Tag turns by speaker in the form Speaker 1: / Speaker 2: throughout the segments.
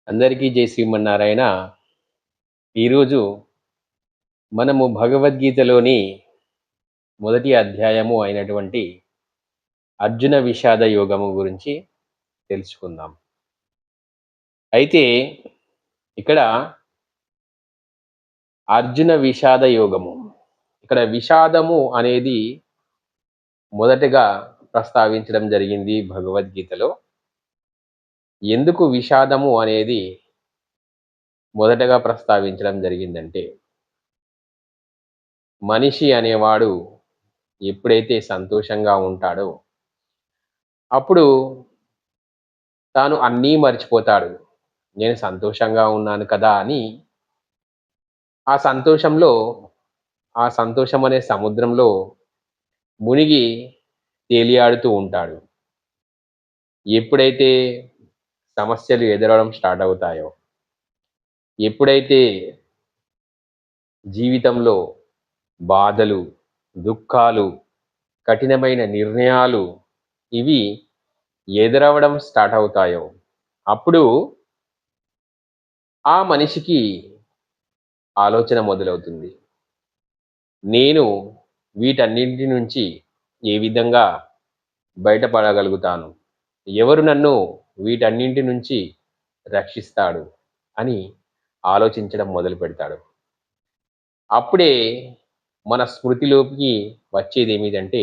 Speaker 1: అందరికీ జై శ్రీమన్నారాయణ. ఈరోజు మనము భగవద్గీతలోని మొదటి అధ్యాయము అయినటువంటి అర్జున విషాద యోగము గురించి తెలుసుకుందాం. అయితే ఇక్కడ అర్జున విషాద యోగము, ఇక్కడ విషాదము అనేది మొదటగా ప్రస్తావించడం జరిగింది భగవద్గీతలో. ఎందుకు విషాదము అనేది మొదటగా ప్రస్తావించడం జరిగిందంటే, మనిషి అనేవాడు ఎప్పుడైతే సంతోషంగా ఉంటాడో అప్పుడు తాను అన్నీ మర్చిపోతాడు. నేను సంతోషంగా ఉన్నాను కదా అని ఆ సంతోషం అనే సముద్రంలో మునిగి తేలియాడుతూ ఉంటాడు. ఎప్పుడైతే సమస్యలు ఎదురవడం స్టార్ట్ అవుతాయో, ఎప్పుడైతే జీవితంలో బాధలు, దుఃఖాలు, కఠినమైన నిర్ణయాలు ఇవి ఎదురవడం స్టార్ట్ అవుతాయో అప్పుడు ఆ మనిషికి ఆలోచన మొదలవుతుంది. నేను వీటన్నింటి నుంచి ఏ విధంగా బయటపడగలుగుతాను, ఎవరు నన్ను వీటన్నింటి నుంచి రక్షిస్తాడు అని ఆలోచించడం మొదలు పెడతాడు. అప్పుడే మన స్మృతిలోకి వచ్చేది ఏమిటంటే,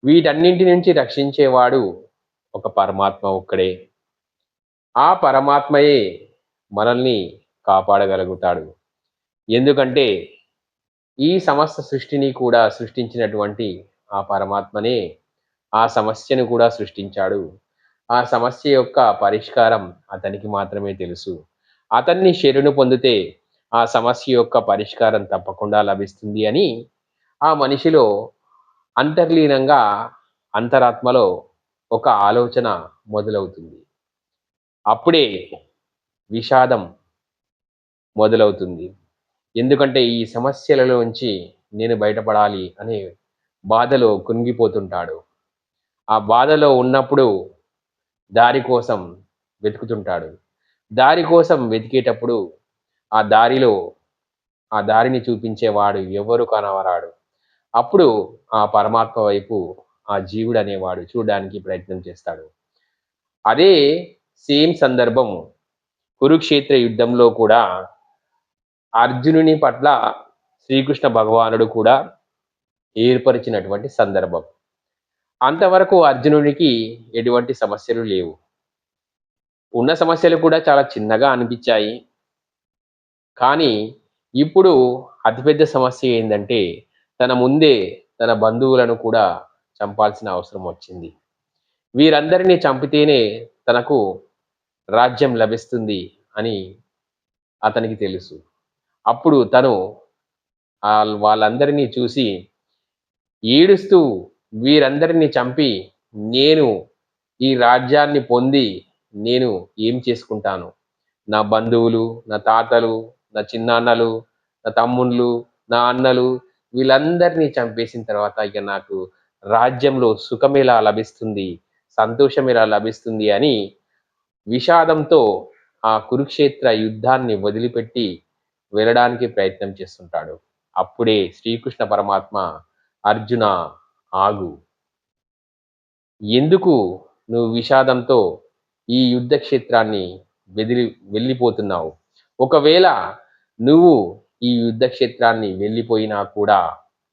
Speaker 1: వీటన్నింటి నుంచి రక్షించేవాడు ఒక పరమాత్మ ఒక్కడే. ఆ పరమాత్మయే మనల్ని కాపాడగలుగుతాడు. ఎందుకంటే ఈ సమస్త సృష్టిని కూడా సృష్టించినటువంటి ఆ పరమాత్మనే ఆ సమస్యను కూడా సృష్టించాడు. ఆ సమస్య యొక్క పరిష్కారం అతనికి మాత్రమే తెలుసు. అతన్ని శరణు పొందితే ఆ సమస్య యొక్క పరిష్కారం తప్పకుండా లభిస్తుంది అని ఆ మనిషిలో అంతర్లీనంగా, అంతరాత్మలో ఒక ఆలోచన మొదలవుతుంది. అప్పుడే విషాదం మొదలవుతుంది. ఎందుకంటే ఈ సమస్యలలోంచి నేను బయటపడాలి అనే బాధలో కుంగిపోతుంటాడు. ఆ బాధలో ఉన్నప్పుడు దారి కోసం వెతుకుతుంటాడు. దారి కోసం వెతికేటప్పుడు ఆ దారిలో ఆ దారిని చూపించేవాడు ఎవరు కనవరాడు. అప్పుడు ఆ పరమాత్మ వైపు ఆ జీవుడు అనేవాడు చూడడానికి ప్రయత్నం చేస్తాడు. అదే సేమ్ సందర్భం కురుక్షేత్ర యుద్ధంలో కూడా అర్జునుని పట్ల శ్రీకృష్ణ భగవానుడు కూడా ఏర్పరిచినటువంటి సందర్భం. అంతవరకు అర్జునుడికి ఎటువంటి సమస్యలు లేవు. ఉన్న సమస్యలు కూడా చాలా చిన్నగా అనిపించాయి. కానీ ఇప్పుడు అతిపెద్ద సమస్య ఏందంటే, తన ముందే తన బంధువులను కూడా చంపాల్సిన అవసరం వచ్చింది. వీరందరినీ చంపితేనే తనకు రాజ్యం లభిస్తుంది అని అతనికి తెలుసు. అప్పుడు తను వాళ్ళందరినీ చూసి ఏడుస్తూ, వీరందరినీ చంపి నేను ఈ రాజ్యాన్ని పొంది నేను ఏం చేసుకుంటాను? నా బంధువులు, నా తాతలు, నా చిన్నాన్నలు, నా తమ్ముళ్ళు, నా అన్నలు వీళ్ళందరినీ చంపేసిన తర్వాత ఇక నాకు రాజ్యంలో సుఖం ఎలా లభిస్తుంది, సంతోషం ఎలా లభిస్తుంది అని విషాదంతో ఆ కురుక్షేత్ర యుద్ధాన్ని వదిలిపెట్టి వెళ్ళడానికి ప్రయత్నం చేస్తుంటాడు. అప్పుడే శ్రీకృష్ణ పరమాత్మ, అర్జున ఆగు, ఎందుకు నువ్వు విషాదంతో ఈ యుద్ధ క్షేత్రాన్ని వెళ్ళిపోతున్నావు? ఒకవేళ నువ్వు ఈ యుద్ధ క్షేత్రాన్ని వెళ్ళిపోయినా కూడా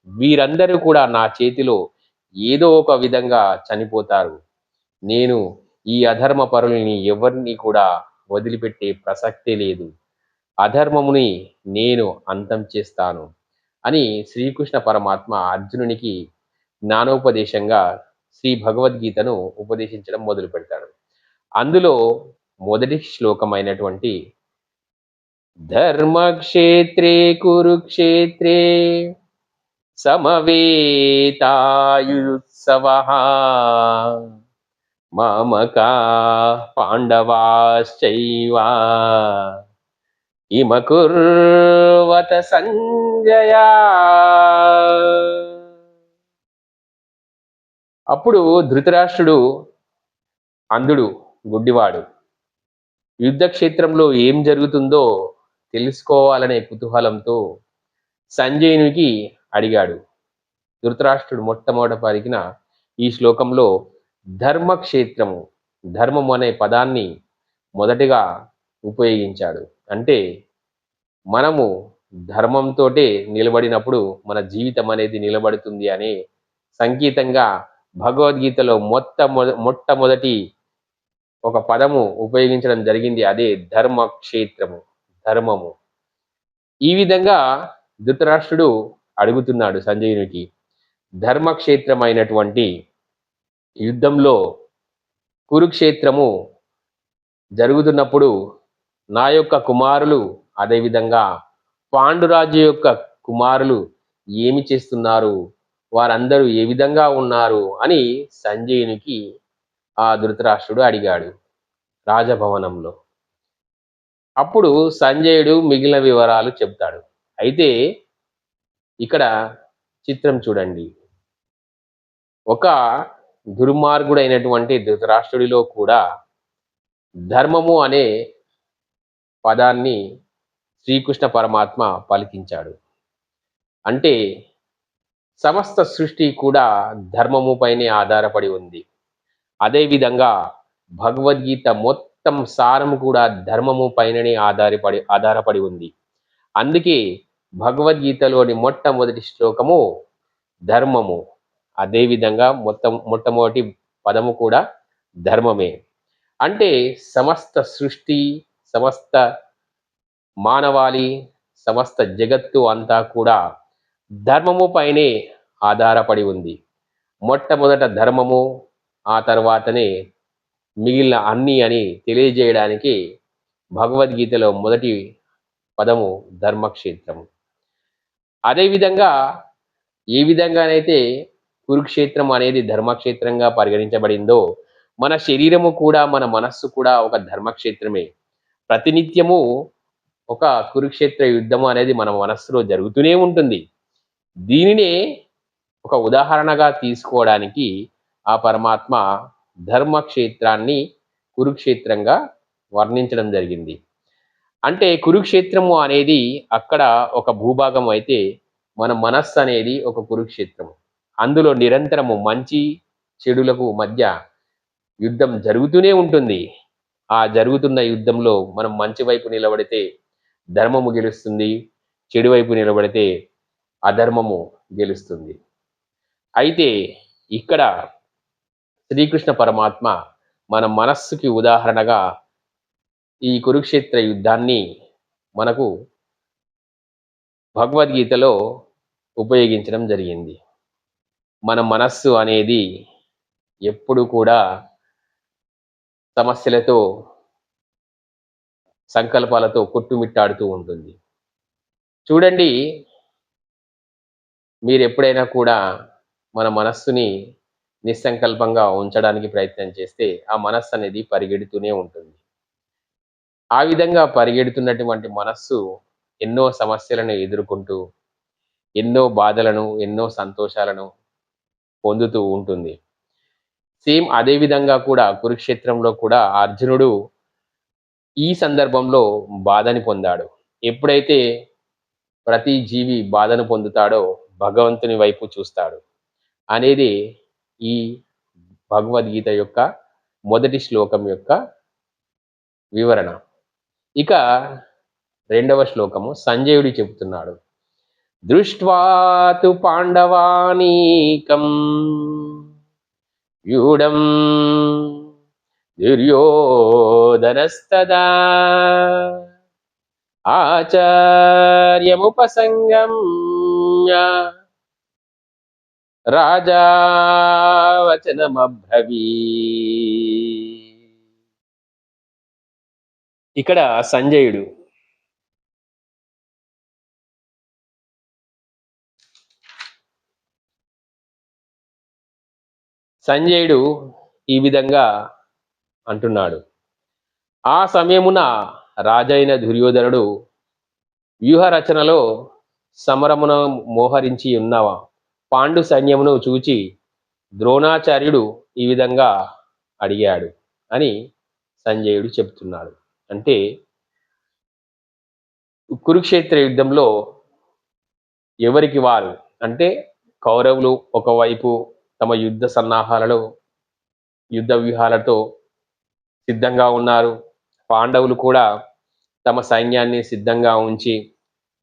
Speaker 1: వీరందరూ కూడా నా చేతిలో ఏదో ఒక విధంగా చనిపోతారు. నేను ఈ అధర్మ పరులని ఎవరిని కూడా వదిలిపెట్టే ప్రసక్తే లేదు. అధర్మముని నేను అంతం చేస్తాను అని శ్రీకృష్ణ పరమాత్మ అర్జునునికి జ్ఞానోపదేశంగా శ్రీ భగవద్గీతను ఉపదేశించడం మొదలు పెడతాడు. అందులో మొదటి శ్లోకమైనటువంటి ధర్మక్షేత్రే కురుక్షేత్రే సమవేతాయుత్సవః మామకా పాండవాశ్చైవ ఇమకుర్వత సంజయ. అప్పుడు ధృతరాష్ట్రుడు అంధుడు, గుడ్డివాడు. యుద్ధ క్షేత్రంలో ఏం జరుగుతుందో తెలుసుకోవాలనే కుతూహలంతో సంజయునికి అడిగాడు. ధృతరాష్ట్రుడు మొట్టమొదట పలికిన ఈ శ్లోకంలో ధర్మక్షేత్రము, ధర్మము అనే పదాన్ని మొదటిగా ఉపయోగించాడు. అంటే మనము ధర్మంతోటే నిలబడినప్పుడు మన జీవితం అనేది నిలబడుతుంది అనే సంకేతంగా భగవద్గీతలో మొట్టమొదటి ఒక పదము ఉపయోగించడం జరిగింది. అదే ధర్మక్షేత్రము, ధర్మము. ఈ విధంగా ధృతరాష్ట్రుడు అడుగుతున్నాడు సంజయునికి, ధర్మక్షేత్రమైనటువంటి యుద్ధంలో కురుక్షేత్రము జరుగుతున్నప్పుడు నా యొక్క కుమారులు, అదేవిధంగా పాండురాజు యొక్క కుమారులు ఏమి చేస్తున్నారు, వారందరూ ఏ విధంగా ఉన్నారు అని సంజయునికి ఆ ధృతరాష్ట్రుడు అడిగాడు రాజభవనంలో. అప్పుడు సంజయుడు మిగిలిన వివరాలు చెప్తాడు. అయితే ఇక్కడ చిత్రం చూడండి. ఒక దుర్మార్గుడైనటువంటి ధృతరాష్ట్రుడిలో కూడా ధర్మము అనే పదాన్ని శ్రీకృష్ణ పరమాత్మ పలికించాడు. అంటే సమస్త సృష్టి కూడా ధర్మము పైనే ఆధారపడి ఉంది. అదేవిధంగా భగవద్గీత మొత్తం సారము కూడా ధర్మము పైననే ఆధారపడి ఉంది. అందుకే భగవద్గీతలోని మొట్టమొదటి శ్లోకము ధర్మము, అదేవిధంగా మొట్టమొదటి పదము కూడా ధర్మమే. అంటే సమస్త సృష్టి, సమస్త మానవాళి, సమస్త జగత్తు అంతా కూడా ధర్మము పైనే ఆధారపడి ఉంది. మొట్టమొదట ధర్మము, ఆ తర్వాతనే మిగిలిన అన్ని అని తెలియజేయడానికి భగవద్గీతలో మొదటి పదము ధర్మక్షేత్రము. అదేవిధంగా ఏ విధంగానైతే కురుక్షేత్రం అనేది ధర్మక్షేత్రంగా పరిగణించబడిందో, మన శరీరము కూడా, మన మనస్సు కూడా ఒక ధర్మక్షేత్రమే. ప్రతినిత్యము ఒక కురుక్షేత్ర యుద్ధము అనేది మన మనస్సులో జరుగుతూనే ఉంటుంది. దీనినే ఒక ఉదాహరణగా తీసుకోవడానికి ఆ పరమాత్మ ధర్మక్షేత్రాన్ని కురుక్షేత్రంగా వర్ణించడం జరిగింది. అంటే కురుక్షేత్రము అనేది అక్కడ ఒక భూభాగం అయితే, మన మనస్సు అనేది ఒక కురుక్షేత్రము. అందులో నిరంతరము మంచి చెడులకు మధ్య యుద్ధం జరుగుతూనే ఉంటుంది. ఆ జరుగుతున్న యుద్ధంలో మనం మంచి వైపు నిలబడితే ధర్మము గెలుస్తుంది, చెడు వైపు నిలబడితే అధర్మము గెలుస్తుంది. అయితే ఇక్కడ శ్రీకృష్ణ పరమాత్మ మన మనస్సుకి ఉదాహరణగా ఈ కురుక్షేత్ర యుద్ధాన్ని మనకు భగవద్గీతలో ఉపయోగించడం జరిగింది. మన మనస్సు అనేది ఎప్పుడు కూడా సమస్యలతో, సంకల్పాలతో కొట్టుమిట్టాడుతూ ఉంటుంది. చూడండి, మీరు ఎప్పుడైనా కూడా మన మనస్సుని నిస్సంకల్పంగా ఉంచడానికి ప్రయత్నం చేస్తే ఆ మనస్సు అనేది పరిగెడుతూనే ఉంటుంది. ఆ విధంగా పరిగెడుతున్నటువంటి మనస్సు ఎన్నో సమస్యలను ఎదుర్కొంటూ, ఎన్నో బాధలను, ఎన్నో సంతోషాలను పొందుతూ ఉంటుంది. సేమ్ అదే విధంగా కూడా కురుక్షేత్రంలో కూడా అర్జునుడు ఈ సందర్భంలో బాధని పొందాడు. ఎప్పుడైతే ప్రతి జీవి బాధను పొందుతాడో భగవంతుని వైపు చూస్తాడు అనేది ఈ భగవద్గీత యొక్క మొదటి శ్లోకం యొక్క వివరణ. ఇక రెండవ శ్లోకము సంజయుడు చెబుతున్నాడు. దృష్ట్వాతు పాండవానీకం వ్యూఢం దుర్యోధనస్తదా ఆచార్యముపసంగమ్య రాజా వచనమబ్రవీ. ఇక్కడ సంజయుడు ఈ విధంగా అంటున్నాడు. ఆ సమయమున రాజైన దుర్యోధనుడు వ్యూహ రచనలో సమరమున మోహరించి ఉన్న పాండు సైన్యమును చూచి ద్రోణాచార్యుడు ఈ విధంగా అడిగాడు అని సంజయుడు చెప్తున్నాడు. అంటే కురుక్షేత్ర యుద్ధంలో ఎవరికి వారు, అంటే కౌరవులు ఒకవైపు తమ యుద్ధ సన్నాహాలలో యుద్ధ వ్యూహాలతో సిద్ధంగా ఉన్నారు. పాండవులు కూడా తమ సైన్యాన్ని సిద్ధంగా ఉంచి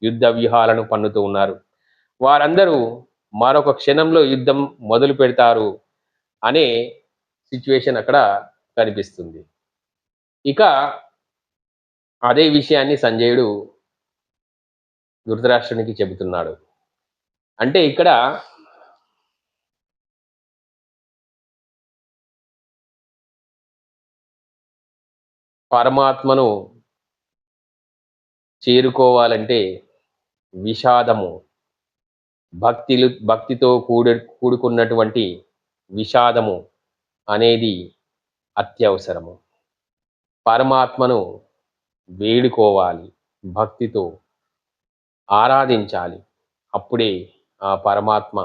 Speaker 1: యుద్ధ వ్యూహాలను పన్నుతూ ఉన్నారు. వారందరూ మరొక క్షణంలో యుద్ధం మొదలు పెడతారు అనే సిచ్యువేషన్ అక్కడ కనిపిస్తుంది. ఇక అదే విషయాన్ని సంజయుడు ధృతరాష్ట్రునికి చెబుతున్నాడు. అంటే ఇక్కడ పరమాత్మను చేరుకోవాలంటే విషాదము, భక్తితో కూడుకున్నటువంటి విషాదము అనేది అత్యవసరము. పరమాత్మను వేడుకోవాలి, భక్తితో ఆరాధించాలి. అప్పుడే ఆ పరమాత్మ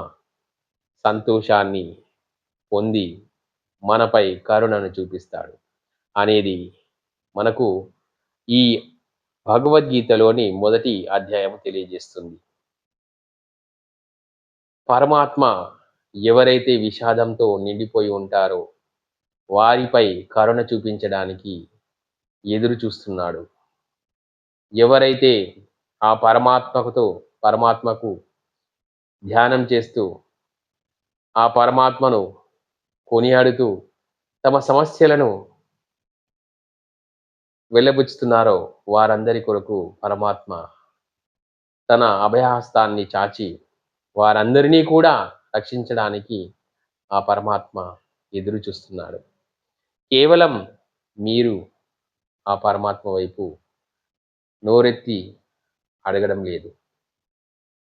Speaker 1: సంతోషాన్ని పొంది మనపై కరుణను చూపిస్తాడు అనేది మనకు ఈ భగవద్గీతలోని మొదటి అధ్యాయం తెలియజేస్తుంది. పరమాత్మ ఎవరైతే విషాదంతో నిండిపోయి ఉంటారో వారిపై కరుణ చూపించడానికి ఎదురు చూస్తున్నాడు. ఎవరైతే ఆ పరమాత్మకు ధ్యానం చేస్తూ ఆ పరమాత్మను కొనియాడుతూ తమ సమస్యలను వెళ్ళబుచ్చుతున్నారో వారందరి కొరకు పరమాత్మ తన అభయహస్తాన్ని చాచి వారందరినీ కూడా రక్షించడానికి ఆ పరమాత్మ ఎదురు చూస్తున్నాడు. కేవలం మీరు ఆ పరమాత్మ వైపు నోరెత్తి అడగడం లేదు.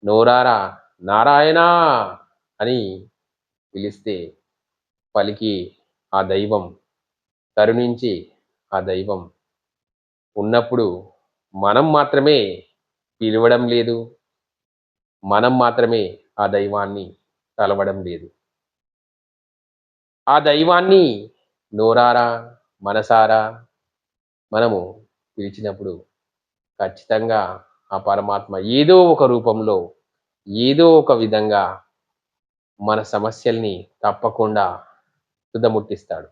Speaker 1: నోరారా నారాయణ అని పిలిస్తే పలికి ఆ దైవం, కరుణించి ఆ దైవం ఉన్నప్పుడు మనం మాత్రమే పిలవడం లేదు, మనం మాత్రమే ఆ దైవాన్ని తలవడం లేదు. ఆ దైవాన్ని నోరారా మనసారా మనము పిలిచినప్పుడు ఖచ్చితంగా ఆ పరమాత్మ ఏదో ఒక రూపంలో ఏదో ఒక విధంగా మన సమస్యల్ని తప్పకుండా తుదముట్టిస్తాడు.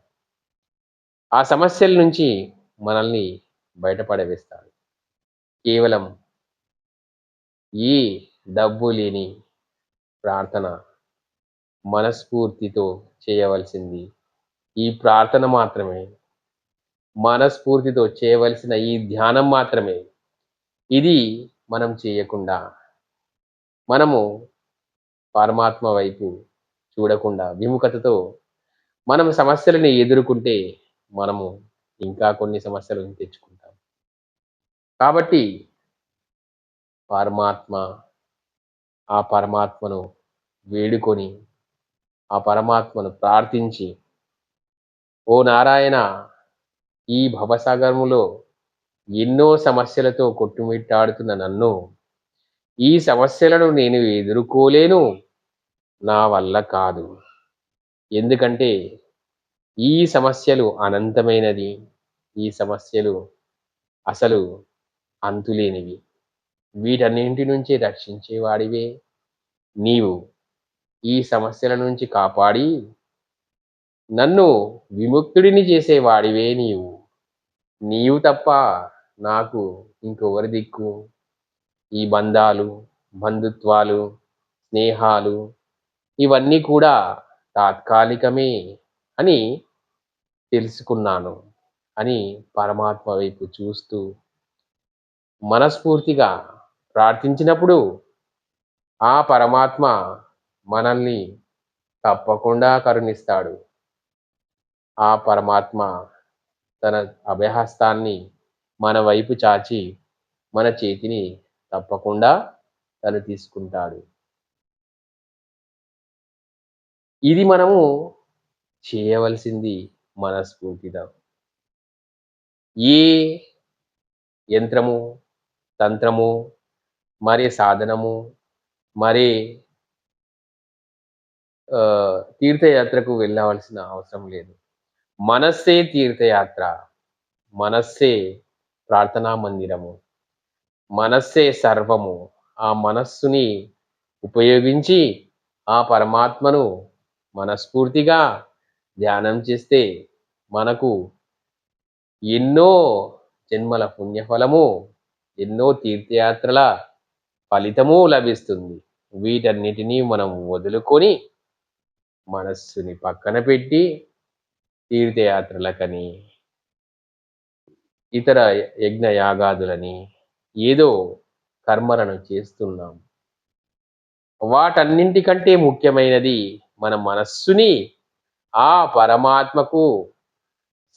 Speaker 1: ఆ సమస్యల నుంచి మనల్ని బయటపడవేస్తాడు. కేవలం ఈ డబ్బు లేని ప్రార్థన మనస్ఫూర్తితో చేయవలసింది ఈ ప్రార్థన మాత్రమే, మనస్ఫూర్తితో చేయవలసిన ఈ ధ్యానం మాత్రమే. ఇది మనం చేయకుండా, మనము పరమాత్మ వైపు చూడకుండా విముఖతతో మనం సమస్యలని ఎదుర్కొంటే మనము ఇంకా కొన్ని సమస్యలను తెచ్చుకుంటాం. కాబట్టి ఆ పరమాత్మను వేడుకొని ఆ పరమాత్మను ప్రార్థించి, ఓ నారాయణ, ఈ భవసాగరములో ఎన్నో సమస్యలతో కొట్టుమిట్టాడుతున్న నన్ను, ఈ సమస్యలను నేను ఎదుర్కోలేను, నా వల్ల కాదు. ఎందుకంటే ఈ సమస్యలు అనంతమైనది, ఈ సమస్యలు అసలు అంతులేనివి. వీటన్నింటి నుంచి రక్షించేవాడివే నీవు. ఈ సమస్యల నుంచి కాపాడి నన్ను విముక్తుడిని చేసేవాడివే నీవు. నీవు తప్ప నాకు ఇంకెవరి దిక్కు? ఈ బంధాలు, బంధుత్వాలు, స్నేహాలు ఇవన్నీ కూడా తాత్కాలికమే అని తెలుసుకున్నాను అని పరమాత్మ వైపు చూస్తూ మనస్ఫూర్తిగా ప్రార్థించినప్పుడు ఆ పరమాత్మ మనల్ని తప్పకుండా కరుణిస్తాడు. ఆ పరమాత్మ తన అభయహస్తాన్ని మన వైపు చాచి మన చేతిని తప్పకుండా తను తీసుకుంటాడు. ఇది మనము చేయవలసింది మనస్ఫూర్తిగా. ఏ యంత్రము, తంత్రము, మరి సాధనము, మరి తీర్థయాత్రకు వెళ్ళవలసిన అవసరం లేదు. మనస్సే తీర్థయాత్ర, మనస్సే ప్రార్థనా మందిరము. మనస్సే సర్వము. ఆ మనస్సుని ఉపయోగించి ఆ పరమాత్మను మనస్ఫూర్తిగా ధ్యానం చేస్తే మనకు ఎన్నో జన్మల పుణ్యఫలము, ఎన్నో తీర్థయాత్రల ఫలితము లభిస్తుంది. వీటన్నిటినీ మనం వదులుకొని మనస్సుని పక్కన పెట్టి తీర్థయాత్రలకని, ఇతర యజ్ఞయాగాదులని ఏదో కర్మలను చేస్తున్నాం. వాటన్నింటికంటే ముఖ్యమైనది మన మనస్సుని ఆ పరమాత్మకు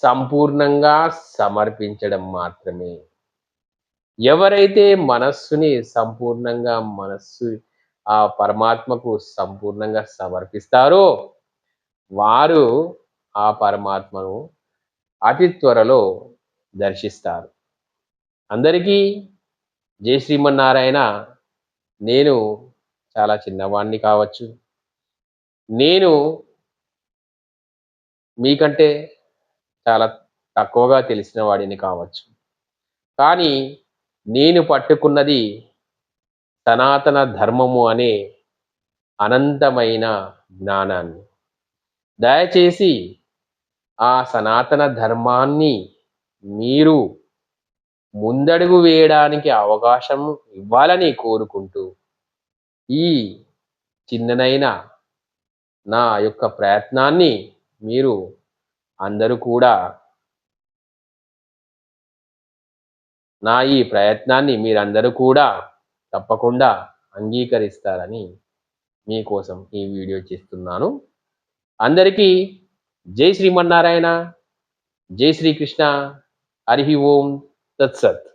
Speaker 1: సంపూర్ణంగా సమర్పించడం మాత్రమే. ఎవరైతే మనస్సుని సంపూర్ణంగా ఆ పరమాత్మకు సంపూర్ణంగా సమర్పిస్తారో వారు ఆ పరమాత్మను అతి త్వరలో దర్శిస్తారు. అందరికీ జై శ్రీమన్నారాయణ. నేను చాలా చిన్నవాణ్ణి కావచ్చు. నేను మీకంటే చాలా తక్కువగా తెలిసిన వాడిని కావచ్చు. కానీ నేను పట్టుకున్నది సనాతన ధర్మము అనే అనంతమైన జ్ఞానాన్ని. దయచేసి ఆ సనాతన ధర్మాన్ని మీరు ముందడుగు వేయడానికి అవకాశం ఇవ్వాలని కోరుకుంటూ ఈ చిన్ననైన నా యొక్క ప్రయత్నాన్ని మీరు అందరూ కూడా ఈ ప్రయత్నాన్ని మీరందరూ కూడా తప్పకుండా అంగీకరిస్తారని మీకోసం ఈ వీడియో చేస్తున్నాను. అందరికీ జై శ్రీమన్నారాయణ, జై శ్రీకృష్ణ, హరి ఓం తత్సత్.